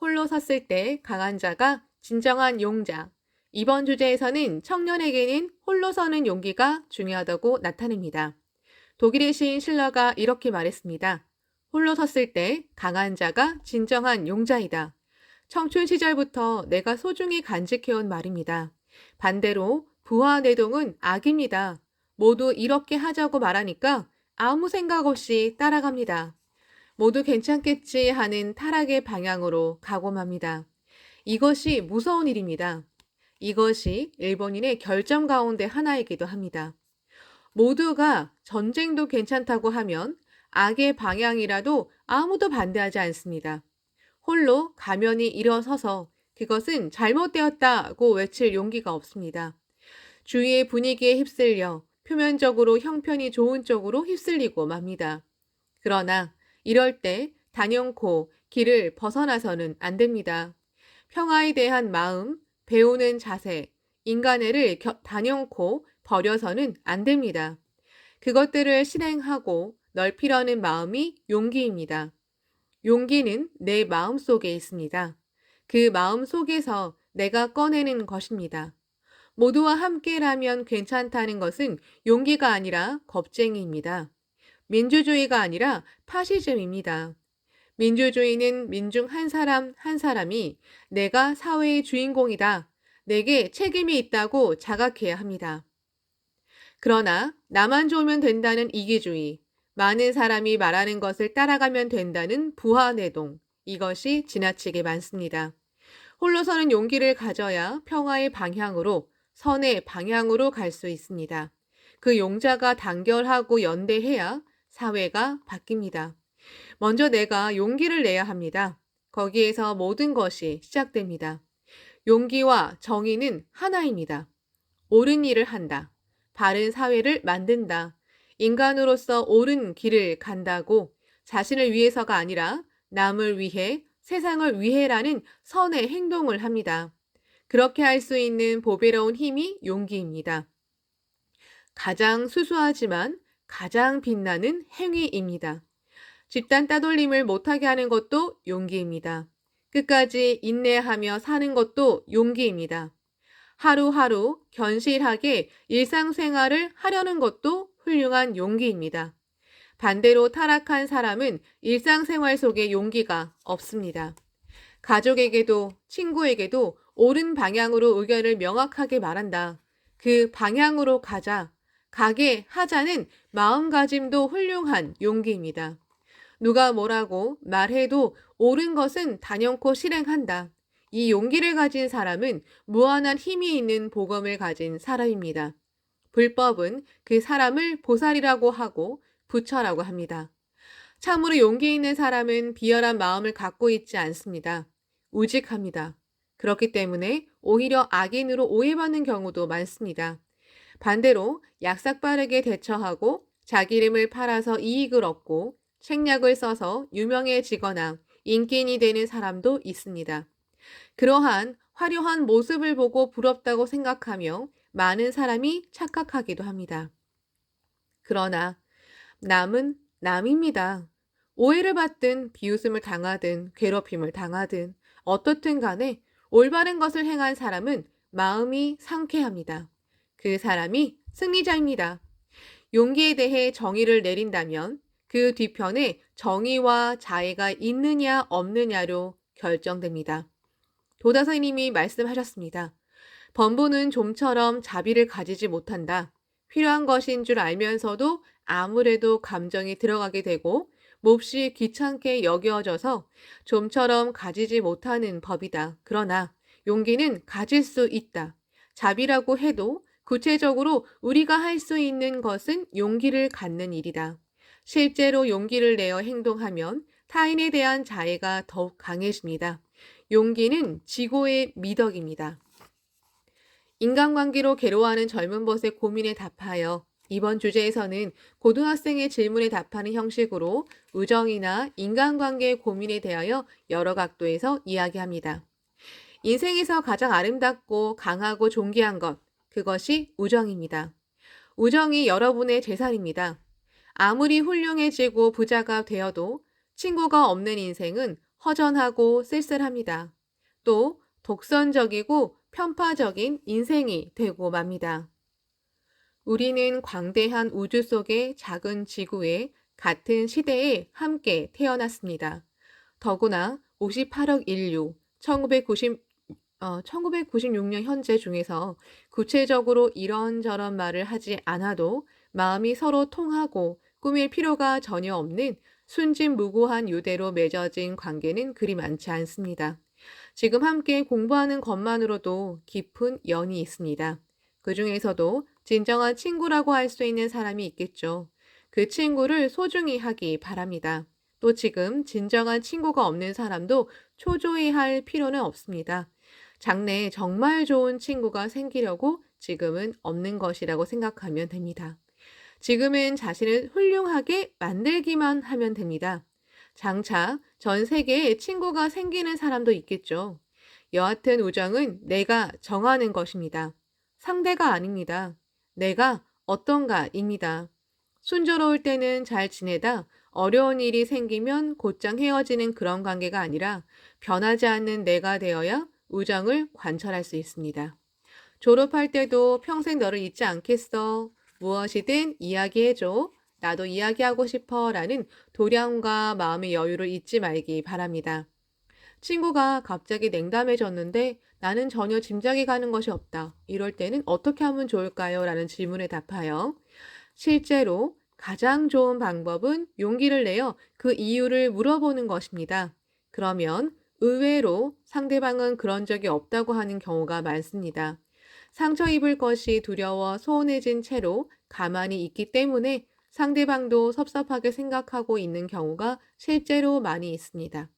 홀로 섰을 때 강한 자가 진정한 용자. 이번 주제에서는 청년에게는 홀로 서는 용기가 중요하다고 나타냅니다. 독일의 시인 실러가 이렇게 말했습니다. 홀로 섰을 때 강한 자가 진정한 용자이다. 청춘 시절부터 내가 소중히 간직해온 말입니다. 반대로 부하 내동은 악입니다. 모두 이렇게 하자고 말하니까 아무 생각 없이 따라갑니다. 모두 괜찮겠지 하는 타락의 방향으로 가고맙니다. 이것이 무서운 일입니다. 이것이 일본인의 결점 가운데 하나이기도 합니다. 모두가 전쟁도 괜찮다고 하면 악의 방향이라도 아무도 반대하지 않습니다. 홀로 가면이 일어서서 그것은 잘못되었다고 외칠 용기가 없습니다. 주위의 분위기에 휩쓸려 표면적으로 형편이 좋은 쪽으로 휩쓸리고 맙니다. 그러나 이럴 때 단연코 길을 벗어나서는 안 됩니다. 평화에 대한 마음, 배우는 자세, 인간애를 단연코 버려서는 안 됩니다. 그것들을 실행하고 넓히려는 마음이 용기입니다. 용기는 내 마음 속에 있습니다. 그 마음 속에서 내가 꺼내는 것입니다. 모두와 함께라면 괜찮다는 것은 용기가 아니라 겁쟁이입니다. 민주주의가 아니라 파시즘입니다. 민주주의는 민중 한 사람 한 사람이 내가 사회의 주인공이다, 내게 책임이 있다고 자각해야 합니다. 그러나 나만 좋으면 된다는 이기주의, 많은 사람이 말하는 것을 따라가면 된다는 부하내동, 이것이 지나치게 많습니다. 홀로 서는 용기를 가져야 평화의 방향으로, 선의 방향으로 갈 수 있습니다. 그 용자가 단결하고 연대해야 사회가 바뀝니다. 먼저 내가 용기를 내야 합니다. 거기에서 모든 것이 시작됩니다. 용기와 정의는 하나입니다. 옳은 일을 한다. 바른 사회를 만든다. 인간으로서 옳은 길을 간다고 자신을 위해서가 아니라 남을 위해, 세상을 위해라는 선의 행동을 합니다. 그렇게 할 수 있는 보배로운 힘이 용기입니다. 가장 수수하지만 가장 빛나는 행위입니다. 집단 따돌림을 못하게 하는 것도 용기입니다. 끝까지 인내하며 사는 것도 용기입니다. 하루하루 견실하게 일상생활을 하려는 것도 훌륭한 용기입니다. 반대로 타락한 사람은 일상생활 속에 용기가 없습니다. 가족에게도 친구에게도 옳은 방향으로 의견을 명확하게 말한다. 그 방향으로 가게 하자는 마음가짐도 훌륭한 용기입니다. 누가 뭐라고 말해도 옳은 것은 단연코 실행한다. 이 용기를 가진 사람은 무한한 힘이 있는 복음을 가진 사람입니다. 불법은 그 사람을 보살이라고 하고 부처라고 합니다. 참으로 용기 있는 사람은 비열한 마음을 갖고 있지 않습니다. 우직합니다. 그렇기 때문에 오히려 악인으로 오해받는 경우도 많습니다. 반대로 약삭빠르게 대처하고 자기 이름을 팔아서 이익을 얻고 책략을 써서 유명해지거나 인기인이 되는 사람도 있습니다. 그러한 화려한 모습을 보고 부럽다고 생각하며 많은 사람이 착각하기도 합니다. 그러나 남은 남입니다. 오해를 받든 비웃음을 당하든 괴롭힘을 당하든 어떻든 간에 올바른 것을 행한 사람은 마음이 상쾌합니다. 그 사람이 승리자입니다. 용기에 대해 정의를 내린다면 그 뒤편에 정의와 자애가 있느냐 없느냐로 결정됩니다. 도다사님이 말씀하셨습니다. 범부는 좀처럼 자비를 가지지 못한다. 필요한 것인 줄 알면서도 아무래도 감정이 들어가게 되고 몹시 귀찮게 여겨져서 좀처럼 가지지 못하는 법이다. 그러나 용기는 가질 수 있다. 자비라고 해도 구체적으로 우리가 할 수 있는 것은 용기를 갖는 일이다. 실제로 용기를 내어 행동하면 타인에 대한 자애가 더욱 강해집니다. 용기는 지고의 미덕입니다. 인간관계로 괴로워하는 젊은 벗의 고민에 답하여 이번 주제에서는 고등학생의 질문에 답하는 형식으로 우정이나 인간관계의 고민에 대하여 여러 각도에서 이야기합니다. 인생에서 가장 아름답고 강하고 존귀한 것, 그것이 우정입니다. 우정이 여러분의 재산입니다. 아무리 훌륭해지고 부자가 되어도 친구가 없는 인생은 허전하고 쓸쓸합니다. 또 독선적이고 편파적인 인생이 되고 맙니다. 우리는 광대한 우주 속의 작은 지구에 같은 시대에 함께 태어났습니다. 더구나 58억 인류, 1996년 현재 중에서 구체적으로 이런저런 말을 하지 않아도 마음이 서로 통하고 꾸밀 필요가 전혀 없는 순진무구한 유대로 맺어진 관계는 그리 많지 않습니다. 지금 함께 공부하는 것만으로도 깊은 연이 있습니다. 그 중에서도 진정한 친구라고 할 수 있는 사람이 있겠죠. 그 친구를 소중히 하기 바랍니다. 또 지금 진정한 친구가 없는 사람도 초조히 할 필요는 없습니다. 장래에 정말 좋은 친구가 생기려고 지금은 없는 것이라고 생각하면 됩니다. 지금은 자신을 훌륭하게 만들기만 하면 됩니다. 장차 전 세계에 친구가 생기는 사람도 있겠죠. 여하튼 우정은 내가 정하는 것입니다. 상대가 아닙니다. 내가 어떤가입니다. 순조로울 때는 잘 지내다 어려운 일이 생기면 곧장 헤어지는 그런 관계가 아니라 변하지 않는 내가 되어야 우정을 관철할 수 있습니다. 졸업할 때도 평생 너를 잊지 않겠어. 무엇이든 이야기해줘. 나도 이야기하고 싶어. 라는 도량과 마음의 여유를 잊지 말기 바랍니다. 친구가 갑자기 냉담해졌는데 나는 전혀 짐작이 가는 것이 없다. 이럴 때는 어떻게 하면 좋을까요? 라는 질문에 답하여 실제로 가장 좋은 방법은 용기를 내어 그 이유를 물어보는 것입니다. 그러면 의외로 상대방은 그런 적이 없다고 하는 경우가 많습니다. 상처 입을 것이 두려워 소원해진 채로 가만히 있기 때문에 상대방도 섭섭하게 생각하고 있는 경우가 실제로 많이 있습니다.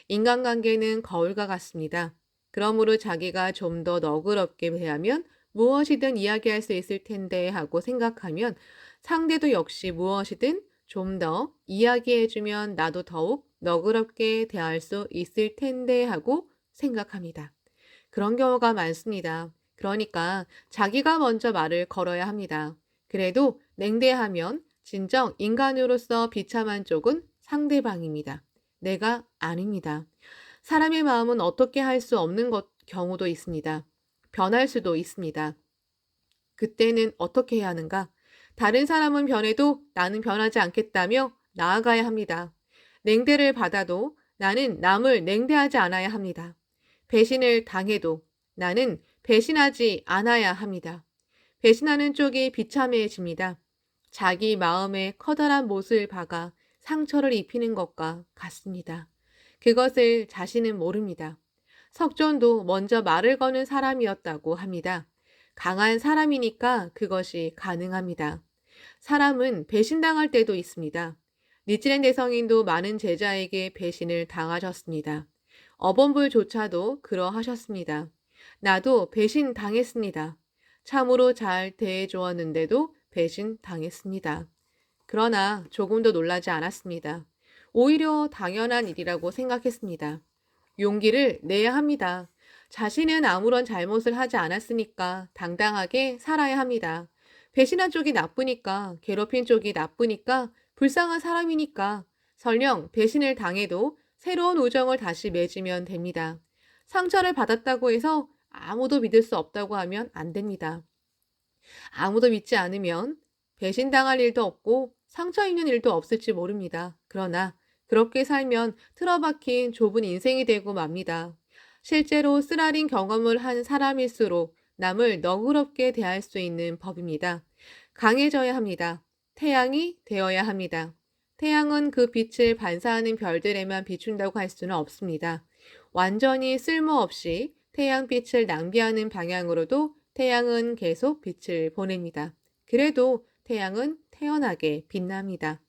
인간관계는 거울과 같습니다. 그러므로 자기가 좀 더 너그럽게 대하면 무엇이든 이야기할 수 있을 텐데 하고 생각하면 상대도 역시 무엇이든 좀 더 이야기해주면 나도 더욱 너그럽게 대할 수 있을 텐데 하고 생각합니다. 그런 경우가 많습니다. 그러니까 자기가 먼저 말을 걸어야 합니다. 그래도 냉대하면 진정 인간으로서 비참한 쪽은 상대방입니다. 내가 아닙니다. 사람의 마음은 어떻게 할 수 없는 경우도 있습니다. 변할 수도 있습니다. 그때는 어떻게 해야 하는가? 다른 사람은 변해도 나는 변하지 않겠다며 나아가야 합니다. 냉대를 받아도 나는 남을 냉대하지 않아야 합니다. 배신을 당해도 나는 배신하지 않아야 합니다. 배신하는 쪽이 비참해집니다. 자기 마음에 커다란 못을 박아 상처를 입히는 것과 같습니다. 그것을 자신은 모릅니다. 석존도 먼저 말을 거는 사람이었다고 합니다. 강한 사람이니까 그것이 가능합니다. 사람은 배신당할 때도 있습니다. 니치렌 대성인도 많은 제자에게 배신을 당하셨습니다. 어범불조차도 그러하셨습니다. 나도 배신 당했습니다. 참으로 잘 대해주었는데도 배신 당했습니다. 그러나 조금도 놀라지 않았습니다. 오히려 당연한 일이라고 생각했습니다. 용기를 내야 합니다. 자신은 아무런 잘못을 하지 않았으니까 당당하게 살아야 합니다. 배신한 쪽이 나쁘니까, 괴롭힌 쪽이 나쁘니까, 불쌍한 사람이니까, 설령 배신을 당해도 새로운 우정을 다시 맺으면 됩니다. 상처를 받았다고 해서 아무도 믿을 수 없다고 하면 안 됩니다. 아무도 믿지 않으면 배신당할 일도 없고 상처 입는 일도 없을지 모릅니다. 그러나 그렇게 살면 틀어박힌 좁은 인생이 되고 맙니다. 실제로 쓰라린 경험을 한 사람일수록 남을 너그럽게 대할 수 있는 법입니다. 강해져야 합니다. 태양이 되어야 합니다. 태양은 그 빛을 반사하는 별들에만 비춘다고 할 수는 없습니다. 완전히 쓸모없이 태양빛을 낭비하는 방향으로도 태양은 계속 빛을 보냅니다. 그래도 태양은 태연하게 빛납니다.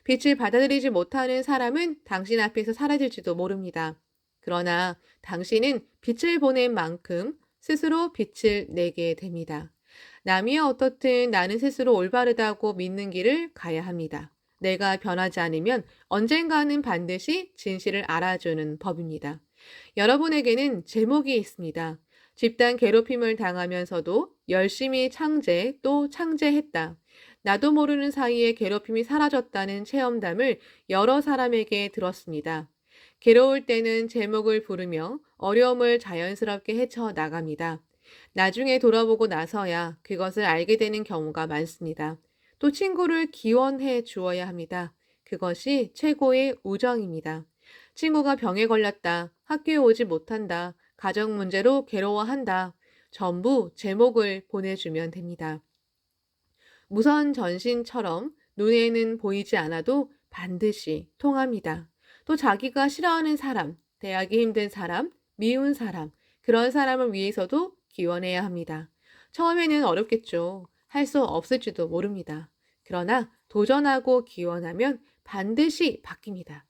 빛을 받아들이지 못하는 사람은 당신 앞에서 사라질지도 모릅니다. 그러나 당신은 빛을 보낸 만큼 스스로 빛을 내게 됩니다. 남이 어떻든 나는 스스로 올바르다고 믿는 길을 가야 합니다. 내가 변하지 않으면 언젠가는 반드시 진실을 알아주는 법입니다. 여러분에게는 제목이 있습니다. 집단 괴롭힘을 당하면서도 열심히 창제 또 창제했다. 나도 모르는 사이에 괴롭힘이 사라졌다는 체험담을 여러 사람에게 들었습니다. 괴로울 때는 제목을 부르며 어려움을 자연스럽게 헤쳐 나갑니다. 나중에 돌아보고 나서야 그것을 알게 되는 경우가 많습니다. 또 친구를 기원해 주어야 합니다. 그것이 최고의 우정입니다. 친구가 병에 걸렸다, 학교에 오지 못한다, 가정 문제로 괴로워한다. 전부 제목을 보내주면 됩니다. 무선 전신처럼 눈에는 보이지 않아도 반드시 통합니다. 또 자기가 싫어하는 사람, 대하기 힘든 사람, 미운 사람, 그런 사람을 위해서도 기원해야 합니다. 처음에는 어렵겠죠. 할 수 없을지도 모릅니다. 그러나 도전하고 기원하면 반드시 바뀝니다.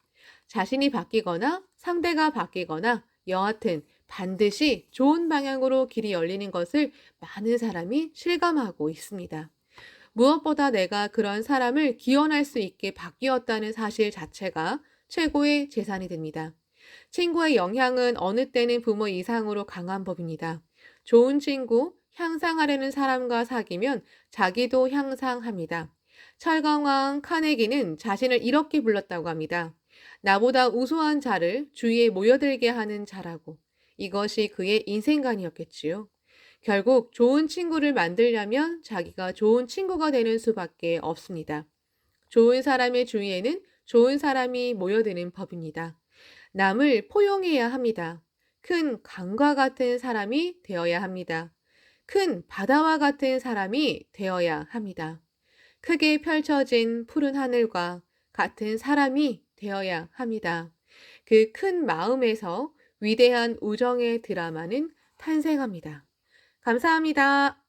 자신이 바뀌거나 상대가 바뀌거나 여하튼 반드시 좋은 방향으로 길이 열리는 것을 많은 사람이 실감하고 있습니다. 무엇보다 내가 그런 사람을 기원할 수 있게 바뀌었다는 사실 자체가 최고의 재산이 됩니다. 친구의 영향은 어느 때는 부모 이상으로 강한 법입니다. 좋은 친구, 향상하려는 사람과 사귀면 자기도 향상합니다. 철강왕 카네기는 자신을 이렇게 불렀다고 합니다. 나보다 우수한 자를 주위에 모여들게 하는 자라고. 이것이 그의 인생관이었겠지요. 결국 좋은 친구를 만들려면 자기가 좋은 친구가 되는 수밖에 없습니다. 좋은 사람의 주위에는 좋은 사람이 모여드는 법입니다. 남을 포용해야 합니다. 큰 강과 같은 사람이 되어야 합니다. 큰 바다와 같은 사람이 되어야 합니다. 크게 펼쳐진 푸른 하늘과 같은 사람이 되어야 합니다. 그 큰 마음에서 위대한 우정의 드라마는 탄생합니다. 감사합니다.